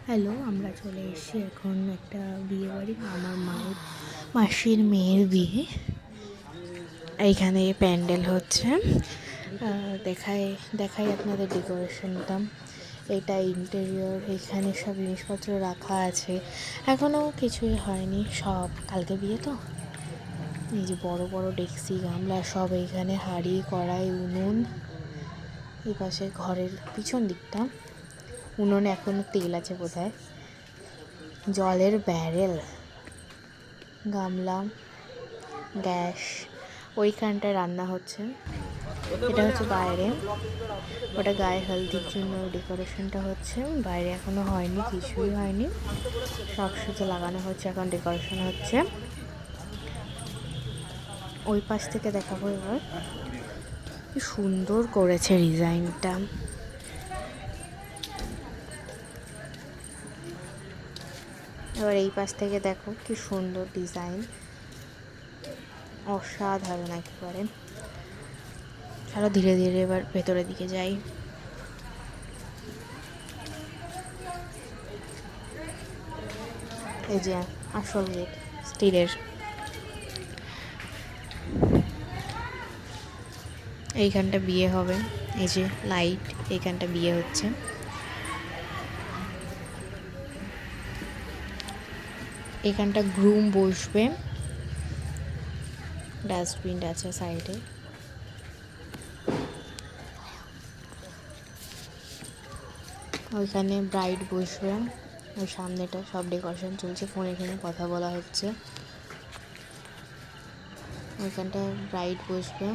Hello, আমরা চলে এসেছি এখন একটা বিয়ে বাড়ি, আমার মাসির মেয়ের বিয়ে। এইখানে প্যান্ডেল হচ্ছে। দেখাই দেখাই আপনাদের ডেকোরেশনটা। এটা ইন্টেরিয়র, এখানে সব জিনিসপত্র রাখা আছে। এখনও কিছুই হয়নি, সব কালকে বিয়ে তো। এই যে বড় বড় ডেকচি গামলা সব এইখানে, হাঁড়ি কড়াই উনুন। এই পাশে ঘরের পিছন দিকটা উনুনে এখনও তেল আছে বোধহয়। জলের ব্যারেল, গামলা, গ্যাস, ওইখানটায় রান্না হচ্ছে। এটা হচ্ছে বাইরে, ওটা গায়ে হলদির জন্য ডেকোরেশনটা হচ্ছে। বাইরে এখনো হয়নি, কিছুই হয়নি, সব সুতো লাগানো হচ্ছে, এখন ডেকোরেশন হচ্ছে। ওই পাশ থেকে দেখাবো এবার। কি সুন্দর করেছে ডিজাইনটা। এবার এই পাশ থেকে দেখো কি সুন্দর ডিজাইন, অসাধারণ একেবারে। চলো ধীরে ধীরে এবার ভেতরের দিকে যাই। এই যে আসল গেট, স্টিলের। এইখানটা বিয়ে হবে, এই যে লাইট, এইখানটা বিয়ে হচ্ছে। এখানটা গ্রুম বসবে, ডাস্টবিন আছে সাইডে। ওইখানে ব্রাইড বসবে, ওই সামনেটা সব ডেকোরেশন চলছে, ফোনে এখানে কথা বলা হচ্ছে। ওইখানটায় ব্রাইড বসবে।